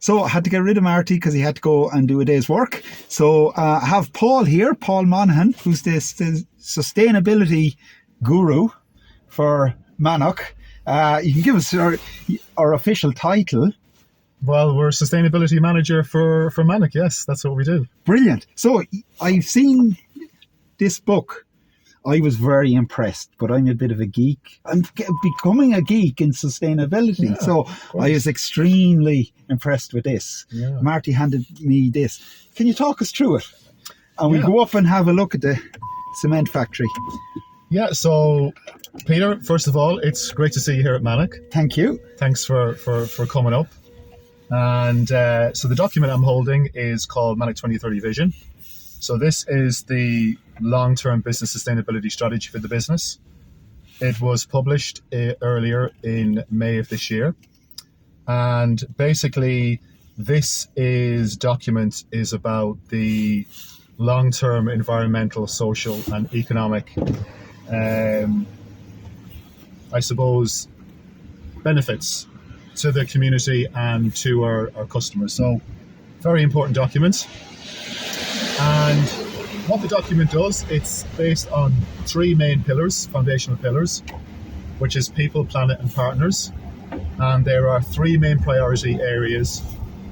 So I had to get rid of Marty because he had to go and do a day's work. So I have Paul here, Paul Monaghan, who's the sustainability guru for Mannok. You can give us our official title. Well, we're sustainability manager for Mannok. Yes, that's what we do. Brilliant. So I've seen this book. I was very impressed, but I'm a bit of a geek. I'm becoming a geek in sustainability. Yeah, so I was extremely impressed with this. Yeah. Marty handed me this. Can you talk us through it? And we'll go up and have a look at the cement factory. Yeah, so Peter, first of all, it's great to see you here at Mannok. Thank you. Thanks for coming up. And so the document I'm holding is called Mannok 2030 Vision. So this is the long-term business sustainability strategy for the business. It was published earlier in May of this year. And basically, this document is about the long-term environmental, social, and economic, I suppose, benefits to the community and to our customers. So, very important document. And what the document does, it's based on three main pillars, foundational pillars, which is people, planet, and partners. And there are three main priority areas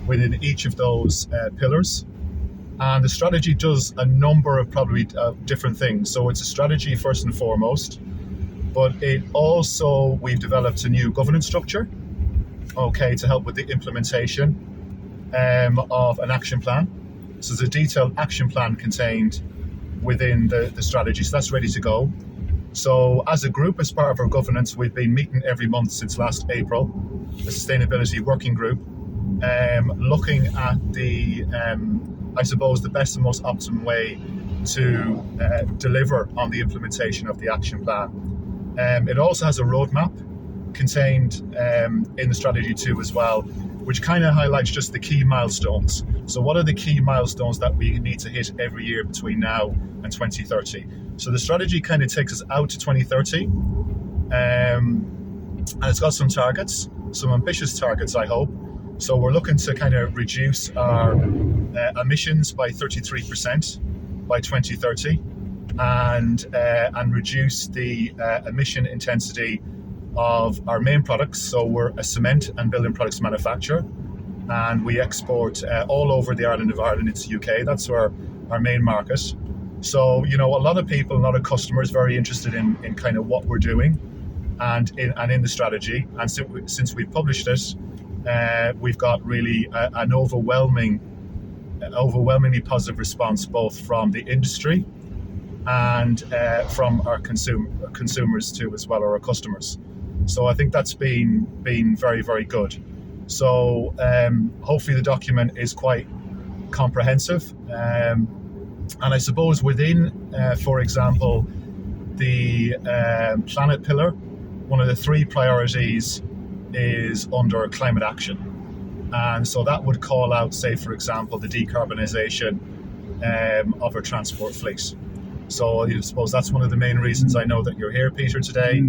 within each of those pillars. And the strategy does a number of probably different things. So it's a strategy first and foremost, but it also, we've developed a new governance structure, to help with the implementation of an action plan. So there's a detailed action plan contained within the strategy. So that's ready to go. So as a group, as part of our governance, we've been meeting every month since last April, the Sustainability Working Group, looking at the, I suppose, the best and most optimum way to deliver on the implementation of the action plan. It also has a roadmap contained in the strategy too as well, which kind of highlights just the key milestones. So what are the key milestones that we need to hit every year between now and 2030? So the strategy kind of takes us out to 2030, and it's got some targets, some ambitious targets, I hope. So we're looking to kind of reduce our emissions by 33% by 2030, and reduce the emission intensity of our main products. So we're a cement and building products manufacturer, and we export all over the island of Ireland into the UK. That's our main market. So, a lot of people, a lot of customers very interested in kind of what we're doing and in the strategy. And since we published it, we've got really an overwhelmingly positive response, both from the industry and from our consumers too as well, or our customers. So I think that's been very, very good. So hopefully the document is quite comprehensive. And I suppose within, for example, the planet pillar, one of the three priorities is under climate action. And so that would call out, say, for example, the decarbonisation of our transport fleet. So I suppose that's one of the main reasons I know that you're here, Peter, today.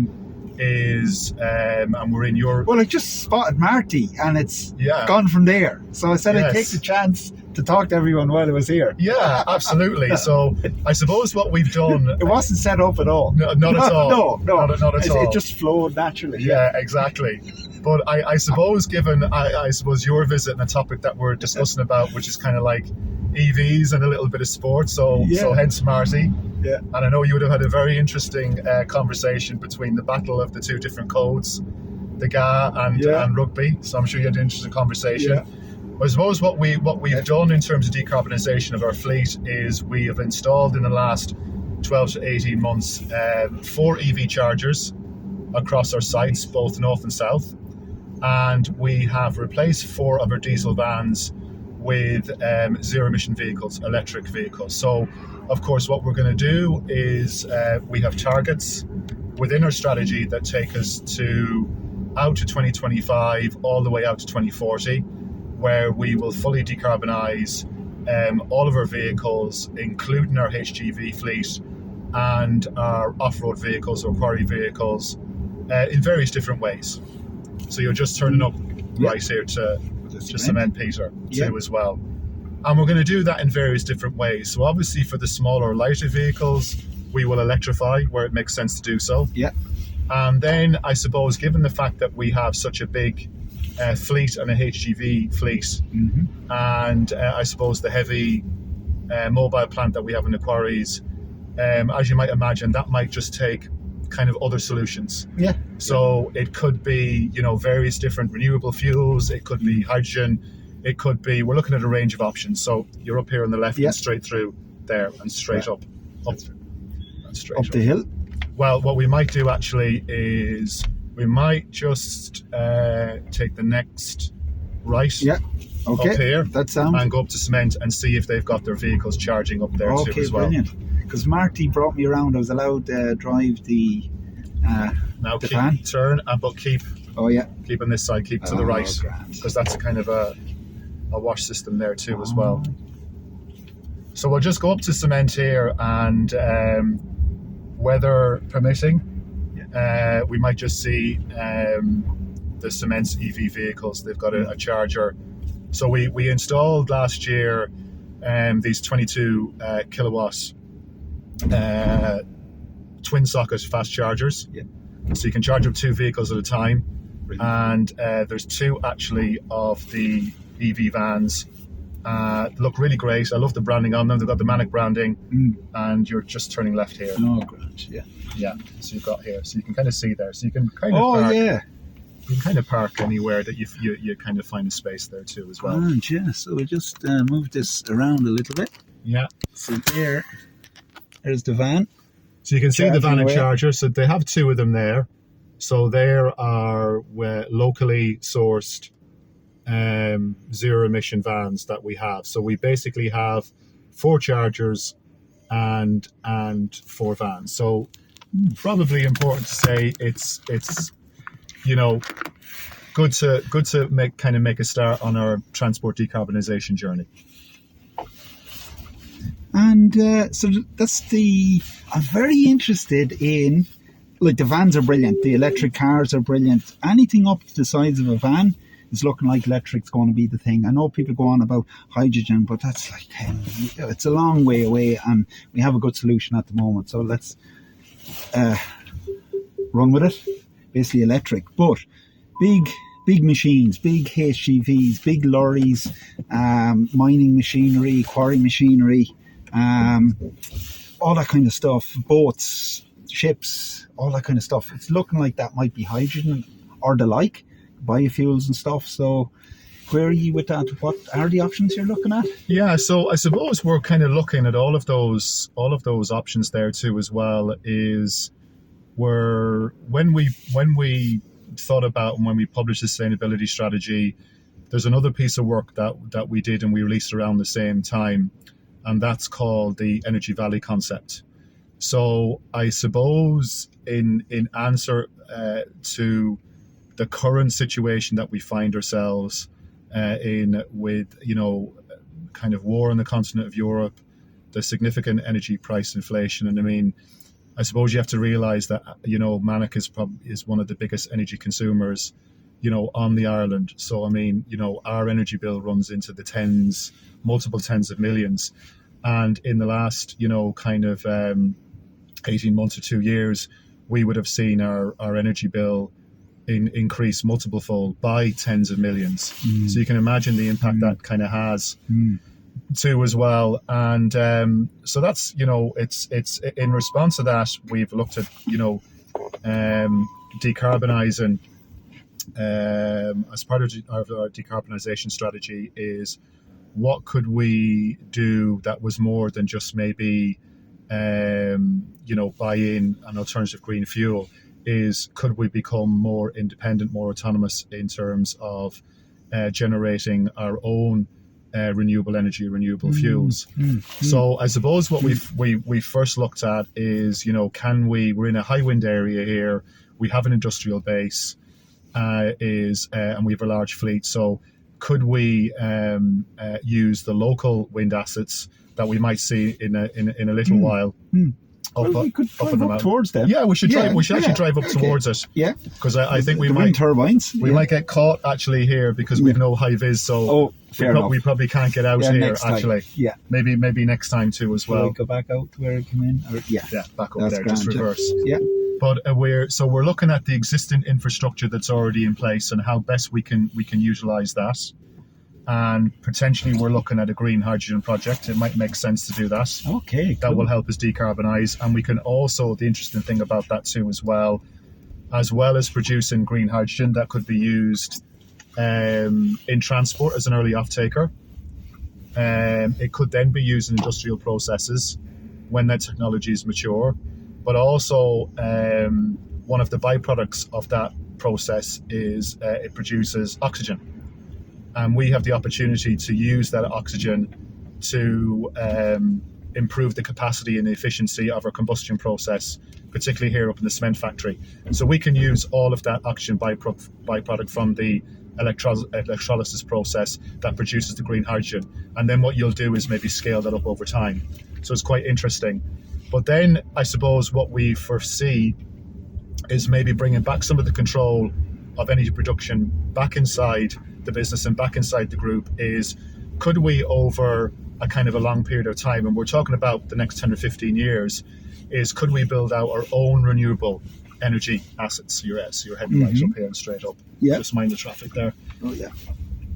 And we're in your... Well, I just spotted Marty, and it's gone from there. So I said I'd take the chance to talk to everyone while I was here. Yeah, absolutely. So I suppose what we've done... It wasn't set up at all. No, not at all. No. Not at all. It just flowed naturally. Yeah, exactly. But I suppose given, I suppose your visit and the topic that we're discussing about, which is kind of like EVs and a little bit of sport, so hence Marty. Yeah. And I know you would have had a very interesting conversation between the battle of the two different codes, the GA and rugby. So I'm sure you had an interesting conversation. Yeah. I suppose what we've done in terms of decarbonisation of our fleet is we have installed in the last 12 to 18 months 4 EV chargers across our sites, both north and south. And we have replaced 4 of our diesel vans with zero-emission vehicles, electric vehicles. So, of course, what we're going to do is we have targets within our strategy that take us out to 2025, all the way out to 2040, where we will fully decarbonise all of our vehicles, including our HGV fleet and our off-road vehicles or quarry vehicles, in various different ways. So you're just turning up right here to to cement, Peter, Yeah. too, as well. And we're going to do that in various different ways. So obviously for the smaller, lighter vehicles, we will electrify where it makes sense to do so. Yeah. And then I suppose, given the fact that we have such a big fleet and a HGV fleet, and I suppose the heavy mobile plant that we have in the quarries, as you might imagine, that might just take kind of other solutions. Yeah. So it could be, various different renewable fuels. It could be hydrogen. It could be, we're looking at a range of options. So you're up here on the left and straight through there and straight up and straight up the hill. Well, what we might do actually is we might just take the next right up here that sounds, and go up to cement and see if they've got their vehicles charging up there too as well. Brilliant. Because Marty brought me around. I was allowed to drive the now the keep, van. turn, but keep on this side, keep to the right, because that's a kind of a wash system there too as well. So we'll just go up to cement here, and weather permitting, we might just see the Cement's EV vehicles. They've got a charger. So we installed last year these 22 kilowatt twin socket fast chargers. So you can charge up 2 vehicles at a time. And there's 2 actually of the EV vans. Look really great. I love the branding on them. They've got the Mannok branding, and you're just turning left here. Oh, great! Yeah. So you've got here, so you can kind of see there. So you can kind of park. You can kind of park anywhere that you kind of find a space there too as well. So we just move this around a little bit. Yeah. So there's the van. So you can see the van and charger. So they have 2 of them there. So there are locally sourced zero emission vans that we have. So we basically have 4 chargers and 4 vans. So probably important to say it's good to make a start on our transport decarbonisation journey. And so I'm very interested in, like, the vans are brilliant, the electric cars are brilliant. Anything up to the size of a van is looking like electric's going to be the thing. I know people go on about hydrogen, but that's like it's a long way away, and we have a good solution at the moment. So let's run with it. Basically electric, but big machines, big HGVs, big lorries, mining machinery, quarry machinery, all that kind of stuff, boats, ships, all that kind of stuff. It's looking like that might be hydrogen or the like, biofuels and stuff. So where are you with that? What are the options you're looking at? Yeah, so I suppose we're kind of looking at all of those options there too as well. When we thought about, and when we published the sustainability strategy, there's another piece of work that we did and we released around the same time, and that's called the Energy Valley concept. So I suppose in answer to the current situation that we find ourselves in, with kind of war on the continent of Europe, the significant energy price inflation, and I mean, I suppose you have to realise that Mannok is one of the biggest energy consumers, on the island. So I mean, our energy bill runs into the multiple tens of millions, and in the last 18 months or 2 years, we would have seen our energy bill increase multiple fold by tens of millions. So you can imagine the impact that kind of has. Too as well, and so that's it's in response to that we've looked at decarbonising as part of our decarbonisation strategy. Is what could we do that was more than just maybe buy in an alternative green fuel? Is could we become more independent, more autonomous in terms of generating our own renewable energy, renewable fuels. So I suppose what we first looked at is, we're in a high wind area here, we have an industrial base, and we have a large fleet. So could we use the local wind assets that we might see in a little while we could up drive in the up mountain. towards them. Yeah, we should drive. We should actually drive up Okay. towards it. Yeah, Because I think we the might wind turbines. we might get caught actually here because we've no high vis. So Oh, fair enough. we probably can't get out here next time. actually. Yeah. Maybe next time too as Well, well. go back out to where it came in. Or, yeah. Yeah, back up That's there, just grand, yeah. reverse. Yeah. But we're looking at the existing infrastructure that's already in place and how best we can utilize that. And potentially we're looking at a green hydrogen project. It might make sense to do that. Okay. That will help us decarbonize. And we can also, the interesting thing about that too as well as producing green hydrogen, that could be used in transport as an early off-taker. It could then be used in industrial processes when that technology is mature. But also, one of the byproducts of that process is it produces oxygen. And we have the opportunity to use that oxygen to improve the capacity and the efficiency of our combustion process, particularly here up in the cement factory. And so we can use all of that oxygen byproduct from the electrolysis process that produces the green hydrogen. And then what you'll do is maybe scale that up over time. So it's quite interesting. But then I suppose what we foresee is maybe bringing back some of the control of energy production back inside the business and back inside the group. Is could we, over a kind of a long period of time, and we're talking about the next 10 or 15 years, is could we build out our own renewable energy assets? You're heading right up here and straight up. Yeah. Just mind the traffic there. Oh, yeah.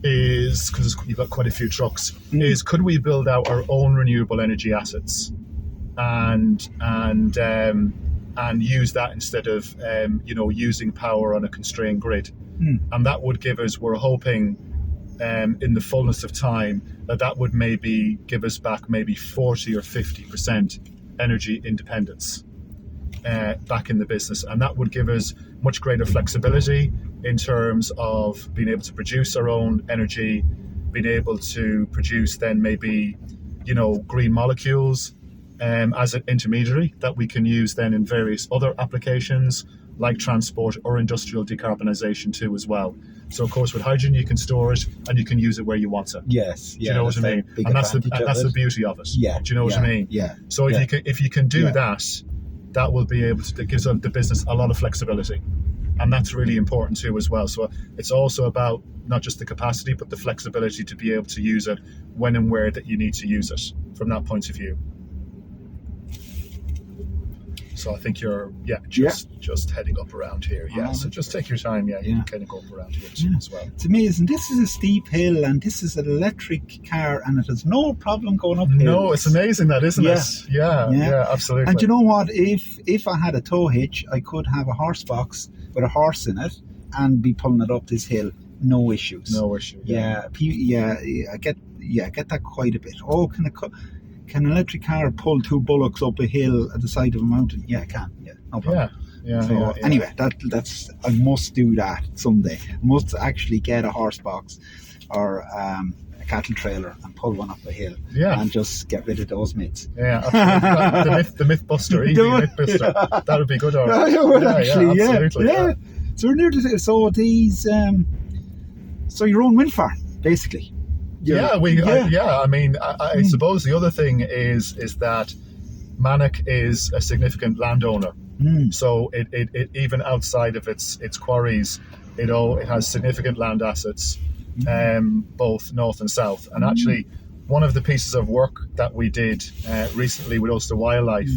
Is because you've got quite a few trucks. Is could we build out our own renewable energy assets and use that instead of using power on a constrained grid? And that would give us, we're hoping in the fullness of time, that would maybe give us back maybe 40 or 50% energy independence back in the business. And that would give us much greater flexibility in terms of being able to produce our own energy, being able to produce then maybe, green molecules as an intermediary that we can use then in various other applications like transport or industrial decarbonisation too as well. So of course with hydrogen you can store it and you can use it where you want it. Yes. Do you know what I mean? And that's the beauty of it. Yeah. Do you know what I mean? Yeah. So if you can do that, that will be able to, that gives the business a lot of flexibility. And that's really important too as well. So it's also about not just the capacity but the flexibility to be able to use it when and where that you need to use it from that point of view. So I think you're just heading up around here. Yeah. So just take your time. Yeah. You can kind of go up around here too as well. It's amazing. This is a steep hill and this is an electric car and it has no problem going up hills. No, it's amazing that, isn't it? Yeah, absolutely. And you know what? If I had a tow hitch, I could have a horse box with a horse in it and be pulling it up this hill. No issues. No issue. Yeah. I get that quite a bit. Oh, can an electric car pull two bullocks up a hill at the side of a mountain? Yeah, it can. Yeah, no problem. Yeah. Anyway, that's I must do that someday. I must actually get a horse box or a cattle trailer and pull one up a hill and just get rid of those myths. Yeah, absolutely. the myth buster, EV myth buster. That would be good. All right. Absolutely. Yeah. So we're near to, so these so your own wind farm basically. I mean, I suppose the other thing is that Mannok is a significant landowner. So it even outside of its quarries, it has significant land assets, both north and south. And actually, one of the pieces of work that we did recently with Ulster Wildlife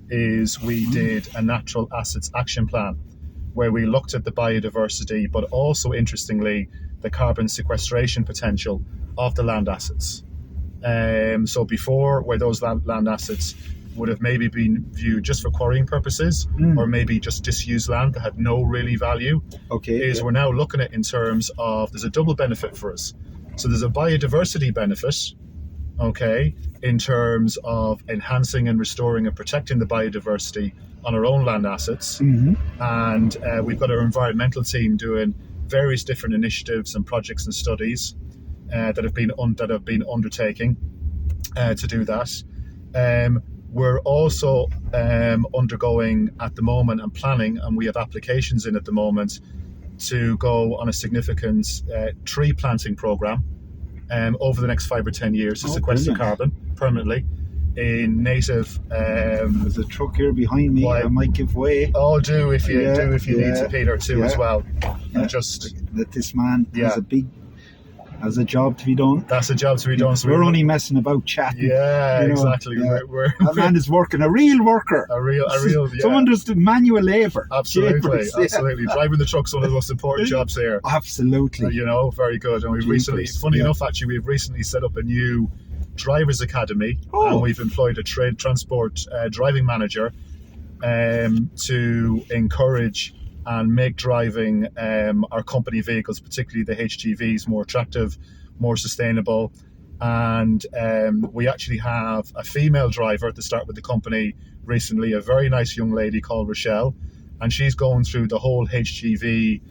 is we did a natural assets action plan where we looked at the biodiversity, but also interestingly, the carbon sequestration potential of the land assets. So before, where those land assets would have maybe been viewed just for quarrying purposes or maybe just disused land that had no really value, we're now looking at in terms of, there's a double benefit for us. So there's a biodiversity benefit, in terms of enhancing and restoring and protecting the biodiversity on our own land assets. And we've got our environmental team doing various different initiatives and projects and studies that have been undertaking to do that. We're also undergoing at the moment and planning, and we have applications in at the moment to go on a significant tree planting program over the next 5 or 10 years to sequester carbon permanently. in native. There's a truck here behind me. I might give way. Oh, do if you need to, Peter, too, as well. Yeah. Just that this man has a job to be done. That's a job to be done. So we're only messing about chatting. Yeah, exactly. Yeah. That man is working, a real worker. A real. Yeah. Someone does the manual labour. Absolutely. Driving the truck's one of the most important jobs here. Absolutely. Very good. And we've recently, funny enough, actually, we've recently set up a new drivers academy, and we've employed a trade transport driving manager to encourage and make driving our company vehicles, particularly the HGVs, more attractive, more sustainable. And we actually have a female driver at the start with the company recently, a very nice young lady called Rochelle, and she's going through the whole HGV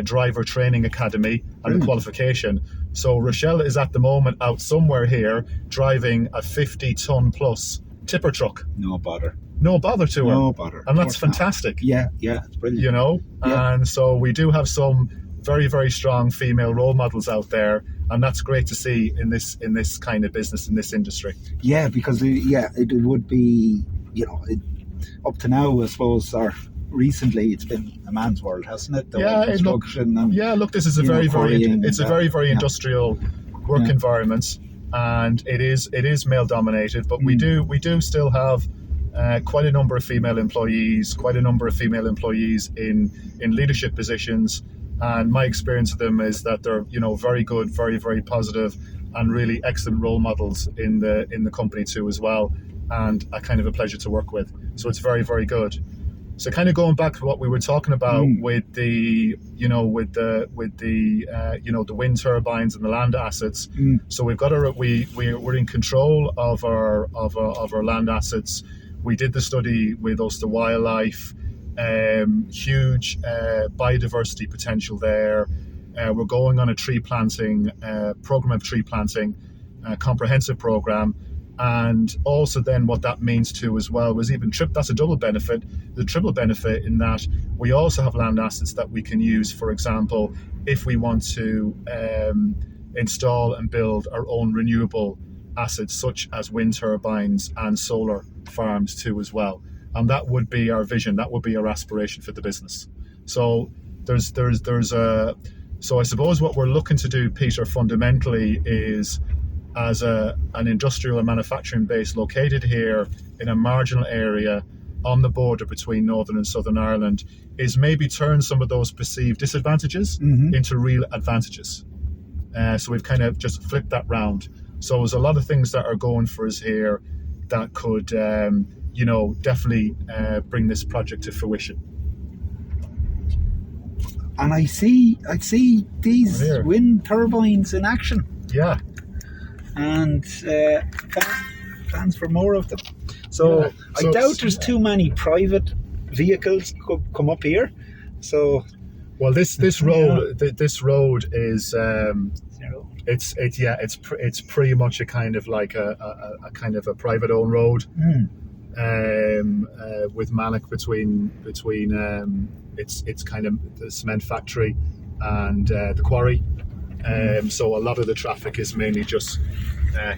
driver training academy and the qualification. So Rochelle is at the moment out somewhere here driving a 50-ton plus tipper truck. No bother to her. No bother. And that's fantastic. Yeah, it's brilliant. And so we do have some very, very strong female role models out there, and that's great to see in this kind of business, in this industry. Yeah, because it would be, up to now, I suppose, or recently, it's been a man's world, hasn't it? Look, this is a very, very industrial work environment, and it is male dominated, but we do still have quite a number of female employees in leadership positions, and my experience of them is that they're very good, very, very positive, and really excellent role models in the company too as well, and a kind of a pleasure to work with. So it's very, very good. So kind of going back to what we were talking about with the wind turbines and the land assets. So we've got we're in control of our land assets. We did the study with Ulster Wildlife, huge biodiversity potential there. We're going on a tree planting program, comprehensive program. And also then what that means too as well was that's a double benefit. The triple benefit in that we also have land assets that we can use, for example, if we want to install and build our own renewable assets such as wind turbines and solar farms too as well. And that would be our vision, that would be our aspiration for the business. So so I suppose what we're looking to do, Peter, fundamentally is, as an industrial and manufacturing base located here in a marginal area on the border between Northern and Southern Ireland, is maybe turn some of those perceived disadvantages into real advantages. So we've kind of just flipped that round. So there's a lot of things that are going for us here that could, definitely bring this project to fruition. And I see these wind turbines in action. Yeah. And plans for more of them. So I doubt there's too many private vehicles could come up here. So, well, this road is it's pretty much a kind of like a kind of a private owned road, with Mannok between it's kind of the cement factory and the quarry. So a lot of the traffic is mainly just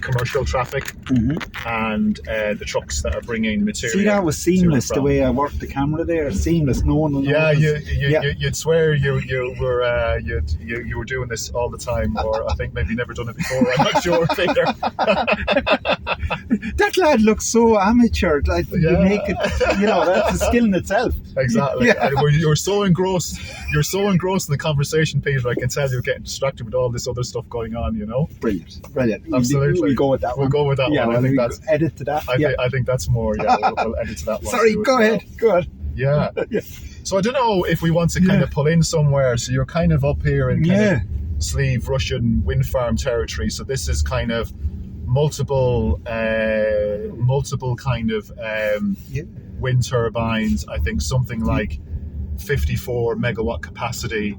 commercial traffic, and the trucks that are bringing material. See, that was seamless. The way I worked the camera there, seamless. No one will notice. You'd swear you were doing this all the time, or I think maybe never done it before. I'm not sure, Peter. That lad looks so amateur. Like you make it, that's a skill in itself. Exactly. Yeah. You're so engrossed. You're so engrossed in the conversation, Peter. I can tell you're getting distracted with all this other stuff going on. Brilliant. Absolutely. We'll go with that one. We'll go with that one. I think that's edit to that. I think that's more. Yeah, we'll edit to that one. Sorry, go ahead. Yeah. So I don't know if we want to kind of pull in somewhere. So you're kind of up here in kind of Slieve Russian wind farm territory. So this is kind of multiple kind of wind turbines. I think something like 54 megawatt capacity.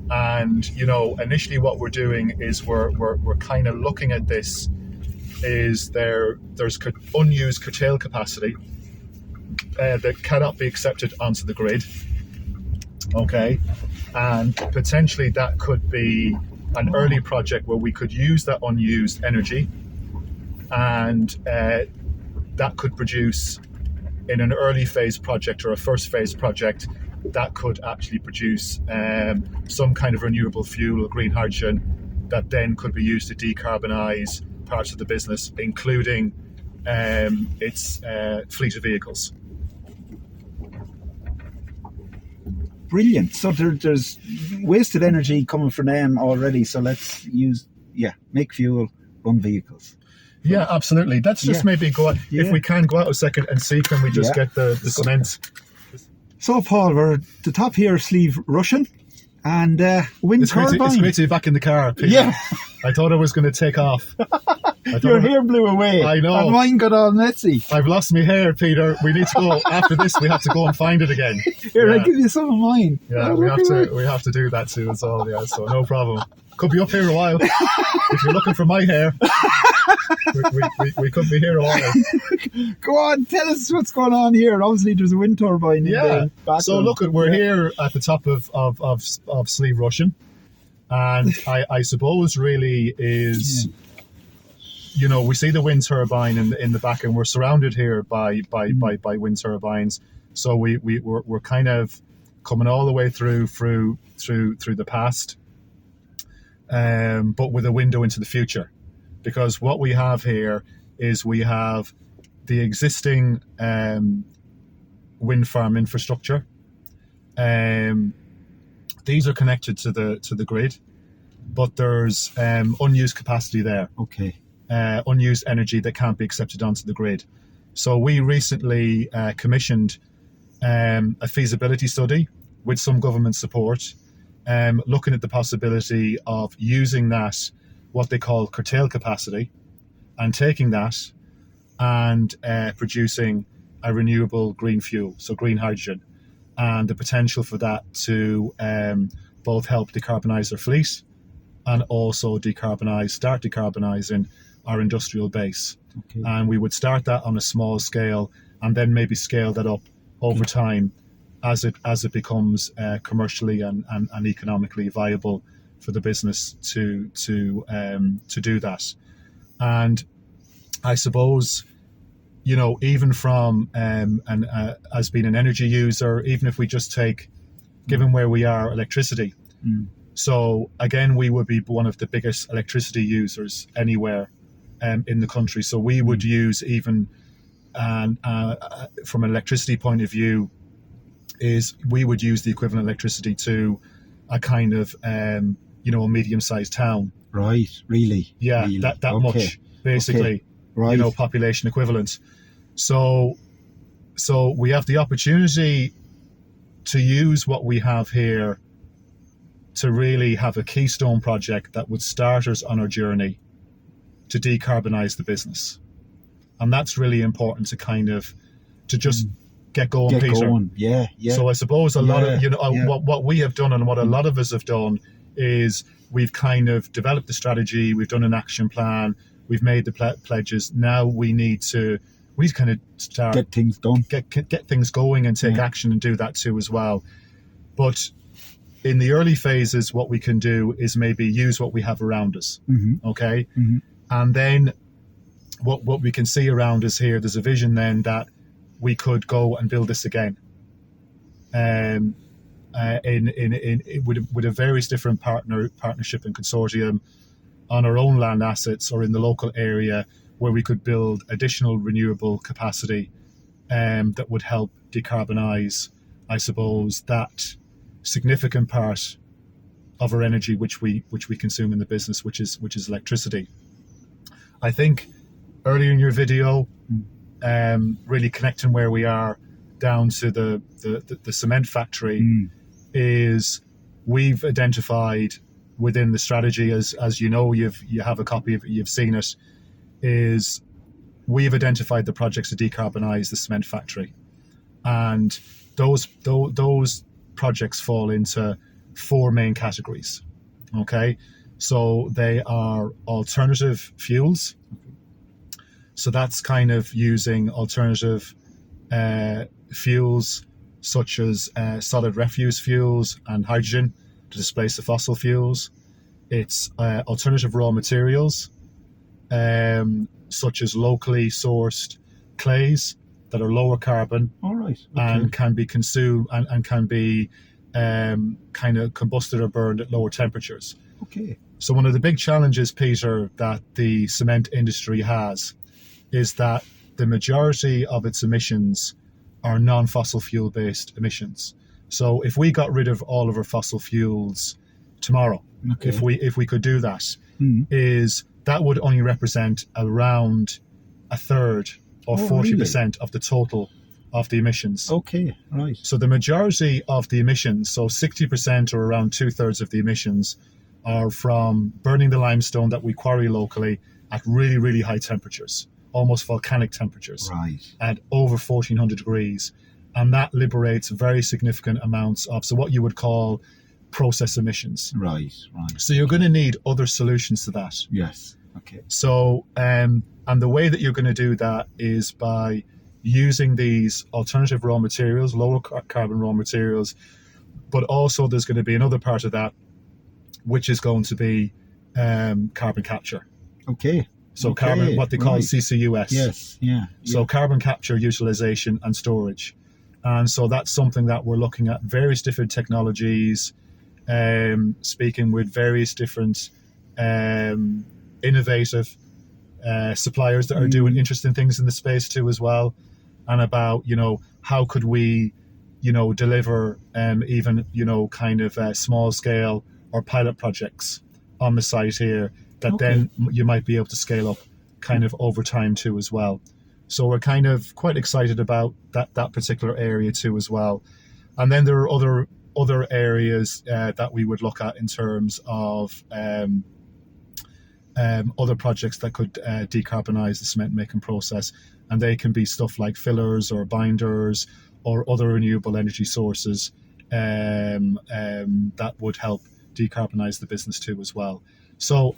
And initially what we're doing is we're kind of looking at this is there's unused curtail capacity that cannot be accepted onto the grid. Okay, and potentially that could be an early project where we could use that unused energy and that could produce in an early phase project or a first phase project, that could actually produce some kind of renewable fuel or green hydrogen that then could be used to decarbonise parts of the business, including its fleet of vehicles. Brilliant. So there's wasted energy coming from them already. So let's make fuel, run vehicles. Yeah, absolutely. Let's just maybe go out, if we can go out a second and see, can we just get the cement? So Paul, we're at the top here, Sleeve Russian, and wind turbine. It's great to be back in the car, Peter. Yeah. I thought I was going to take off. Your hair blew away. I know. And mine got all messy. I've lost my hair, Peter. We need to go, after this, we have to go and find it again. Here, I'll give you some of mine. Yeah, we have to do that too as well, yeah, so no problem. Could be up here a while. If you're looking for my hair, we could be here a while. Go on, tell us what's going on here. Obviously, there's a wind turbine. Yeah. So look, we're here at the top of Sleeve Russian, and I suppose really is, we see the wind turbine in the back, and we're surrounded here by wind turbines. So we're kind of coming all the way through the past. But with a window into the future, because what we have here is we have the existing wind farm infrastructure. These are connected to the grid, but there's unused capacity there. Okay. Unused energy that can't be accepted onto the grid. So we recently commissioned a feasibility study with some government support, looking at the possibility of using that, what they call curtail capacity, and taking that and producing a renewable green fuel, so green hydrogen, and the potential for that to both help decarbonise our fleet and also start decarbonising our industrial base. Okay. And we would start that on a small scale and then maybe scale that up over time as it becomes commercially and economically viable for the business to do that. And I suppose, even from as being an energy user, even if we just take, given where we are, electricity. So again, we would be one of the biggest electricity users anywhere in the country. So we would use, even from an electricity point of view, is we would use the equivalent electricity to a kind of a medium-sized town. Right, really? Yeah, really? that Okay. much basically. Okay. Right. Population equivalent. So we have the opportunity to use what we have here to really have a keystone project that would start us on our journey to decarbonise the business. And that's really important to just get going, Peter. Going. Yeah. So I suppose a lot of, what we have done and what a lot of us have done is we've kind of developed the strategy, we've done an action plan, we've made the pledges. Now we need to kind of start get things done, get things going and take action and do that too as well. But in the early phases, what we can do is maybe use what we have around us. Okay. And then what we can see around us here, there's a vision then that we could go and build this again. With a various different partnership and consortium on our own land assets or in the local area, where we could build additional renewable capacity that would help decarbonise, I suppose, that significant part of our energy which we consume in the business, which is electricity. I think earlier in your video, really connecting where we are down to the cement factory, is we've identified within the strategy, as you know, you have a copy of it, you've seen it, is we've identified the projects to decarbonise the cement factory, and those projects fall into four main categories. Okay, so they are alternative fuels. So that's kind of using alternative fuels such as solid refuse fuels and hydrogen to displace the fossil fuels. It's alternative raw materials such as locally sourced clays that are lower carbon All right. Okay. and can be consumed and can be kind of combusted or burned at lower temperatures. Okay. So one of the big challenges, Peter, that the cement industry has is that the majority of its emissions are non-fossil fuel based emissions. So if we got rid of all of our fossil fuels tomorrow, Okay. if we could do that, Mm. is that would only represent around a third or Oh, 40% of the total of the emissions. Okay. Right. So the majority of the emissions, so 60% or around 2/3 of the emissions, are from burning the limestone that we quarry locally at really, really high temperatures, almost volcanic temperatures, Right. at over 1400 degrees. And that liberates very significant amounts of, so what you would call process emissions. Right. Right. So you're going to need other solutions to that. Yes. Okay. So, and the way that you're going to do that is by using these alternative raw materials, lower carbon raw materials, but also there's going to be another part of that, which is going to be carbon capture. Okay. So Okay, carbon, what they call right. CCUS. Yes. Yeah. So carbon capture, utilization and storage. And so that's something that we're looking at, various different technologies, speaking with various different innovative suppliers that are doing interesting things in the space too as well, and about, how could we, deliver even, kind of small scale or pilot projects on the site here that then you might be able to scale up kind of over time too as well. So we're kind of quite excited about that particular area too as well. And then there are other areas that we would look at in terms of other projects that could decarbonize the cement making process, and they can be stuff like fillers or binders or other renewable energy sources that would help decarbonize the business too as well. So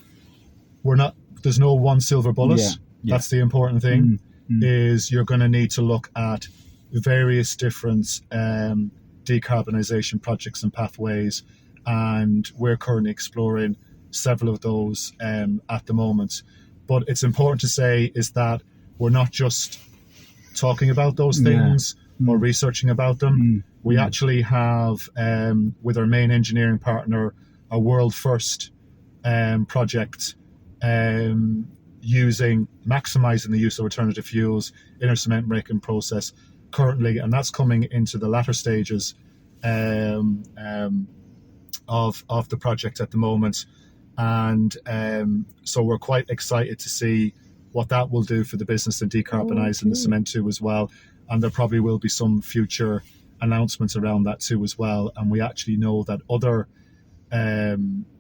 there's no one silver bullet. Yeah. That's the important thing. Is you're going to need to look at various different decarbonization projects and pathways, and we're currently exploring several of those at the moment. But it's important to say is that we're not just talking about those things or researching about them. We actually have, with our main engineering partner, a world first project maximizing the use of alternative fuels in our cement making process currently, and that's coming into the latter stages of the project at the moment. And so we're quite excited to see what that will do for the business and decarbonising the cement too as well. And there probably will be some future announcements around that too as well. And we actually know that other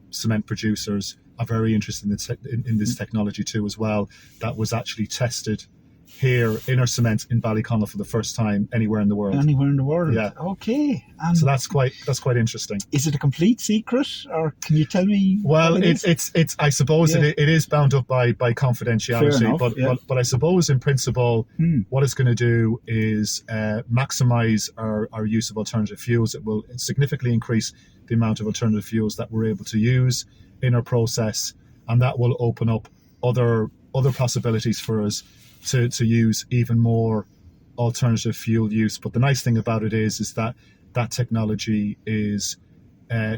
cement producers are very interested in this technology too as well. That was actually tested here in our cement in Ballyconnell for the first time anywhere in the world. Anywhere in the world. Yeah. Okay. So that's quite interesting. Is it a complete secret, or can you tell me? Well, it's I suppose it is bound up by confidentiality. Fair enough, But I suppose in principle, what it's going to do is maximise our use of alternative fuels. It will significantly increase the amount of alternative fuels that we're able to use in our process, and that will open up other possibilities for us to use even more alternative fuel use. But the nice thing about it is that technology is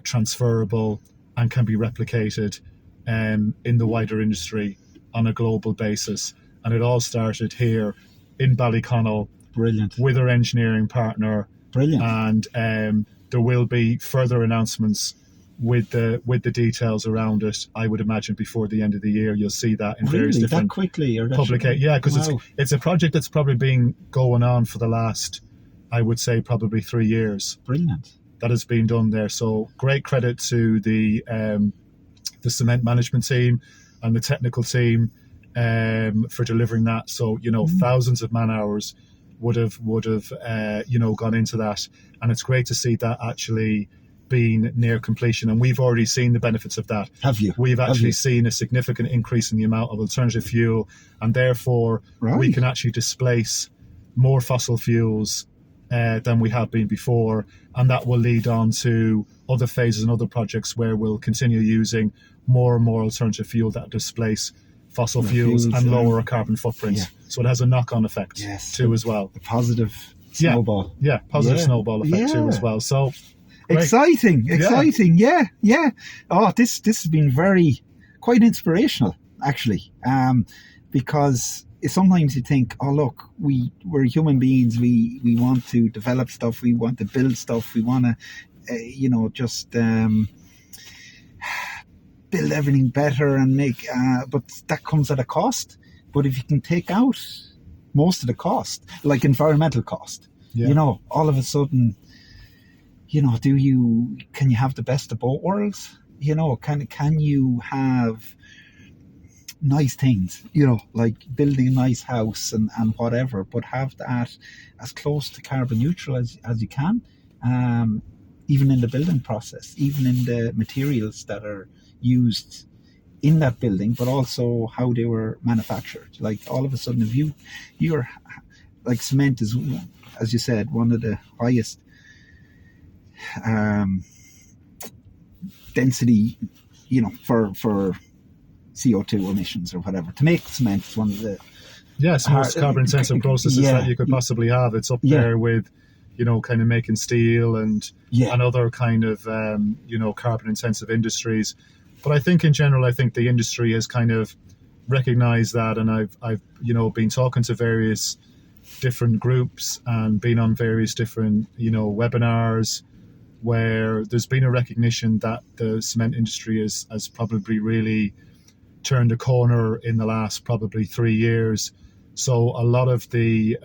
transferable and can be replicated in the wider industry on a global basis. And it all started here in Ballyconnell. Brilliant. With our engineering partner. Brilliant. And there will be further announcements with the details around it. I would imagine before the end of the year you'll see that in various different that quickly or publications. Yeah, because it's a project that's probably been going on for the last, I would say, probably 3 years. Brilliant. That has been done there. So great credit to the cement management team and the technical team for delivering that. So thousands of man hours would have gone into that, and it's great to see that actually being near completion, and we've already seen the benefits of that. Have you? We've actually seen a significant increase in the amount of alternative fuel, and therefore we can actually displace more fossil fuels than we have been before, and that will lead on to other phases and other projects where we'll continue using more and more alternative fuel that displace fossil fuels and lower our carbon footprint. Yeah. So it has a knock-on effect too as well. The positive snowball. Yeah, positive snowball effect too as well. So great. Exciting. Yeah. Oh, this has been quite inspirational, actually, because sometimes you think, oh look, we're human beings. We want to develop stuff. We want to build stuff. We want to, just build everything better and make. But that comes at a cost. But if you can take out most of the cost, like environmental cost, all of a sudden, can you have the best of both worlds? Can you have nice things, like building a nice house and whatever, but have that as close to carbon neutral as you can, even in the building process, even in the materials that are used in that building, but also how they were manufactured. Like all of a sudden, if you're like, cement is, as you said, one of the highest density, for CO2 emissions or whatever. To make cement is one of the most carbon intensive processes that you could possibly have. It's up there with, kind of making steel and other kind of carbon intensive industries. But I think in general, the industry has kind of recognized that, and I've been talking to various different groups and been on various different webinars where there's been a recognition that the cement industry has probably really turned a corner in the last probably 3 years. So a lot of the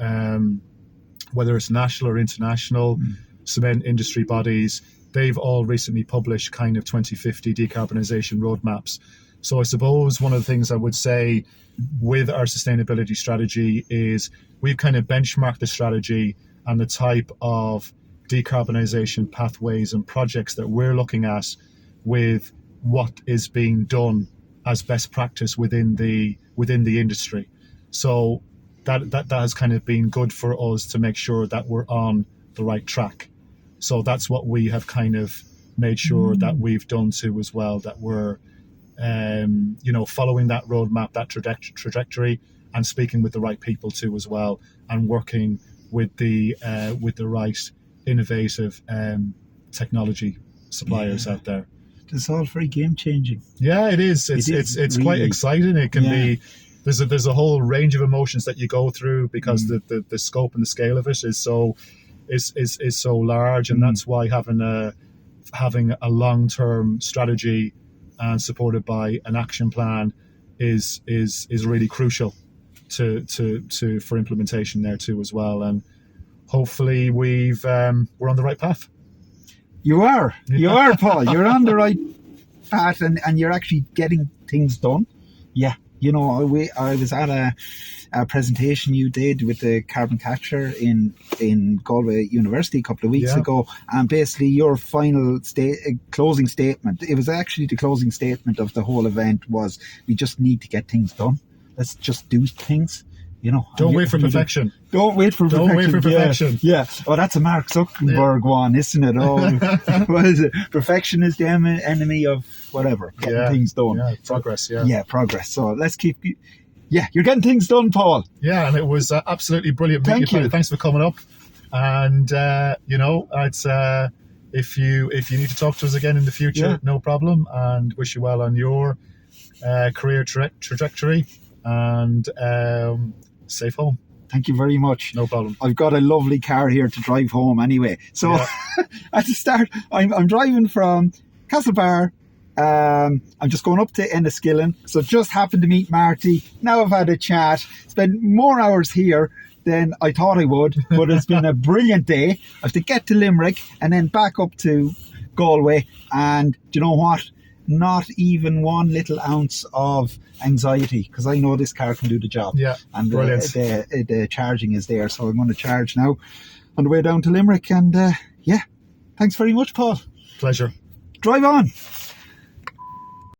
whether it's national or international cement industry bodies, they've all recently published kind of 2050 decarbonisation roadmaps. So I suppose one of the things I would say with our sustainability strategy is we've kind of benchmarked the strategy and the type of decarbonisation pathways and projects that we're looking at with what is being done as best practice within the industry. So that has kind of been good for us to make sure that we're on the right track. So that's what we have kind of made sure that we've done too as well, that we're following that roadmap, that trajectory, and speaking with the right people too as well, and working with the right innovative technology suppliers out there. It's all very game changing. Yeah, it is. It's really quite exciting. It can be. There's a whole range of emotions that you go through because the scope and the scale of it is so large, and that's why having a long-term strategy and supported by an action plan is really crucial to for implementation there too as well. And hopefully we're on the right path. You are, Paul. You're on the right path, and you're actually getting things done. Yeah. I was at a presentation you did with the carbon capture in Galway University a couple of weeks ago, and basically your final closing statement, it was actually the closing statement of the whole event, was we just need to get things done. Let's just do things. Don't wait for perfection. Don't wait for perfection. Yeah. Oh, that's a Mark Zuckerberg one, isn't it? Oh, what is it? Perfection is the enemy of whatever. Getting things done. Yeah, progress. Progress. So let's keep. Yeah, you're getting things done, Paul. Yeah, and it was absolutely brilliant. Thank you. Thanks for coming up. And it's if you need to talk to us again in the future, no problem. And wish you well on your career trajectory. And safe home. Thank you very much. No problem. I've got a lovely car here to drive home anyway. So at the start, I'm driving from Castlebar. I'm just going up to Enniskillen. So just happened to meet Marty. Now I've had a chat. Spent more hours here than I thought I would, but it's been a brilliant day. I have to get to Limerick and then back up to Galway. And do you know what? Not even one little ounce of anxiety, because I know this car can do the job. Yeah, and brilliant. The charging is there, so I'm going to charge now on the way down to Limerick. And thanks very much, Paul. Pleasure. Drive on.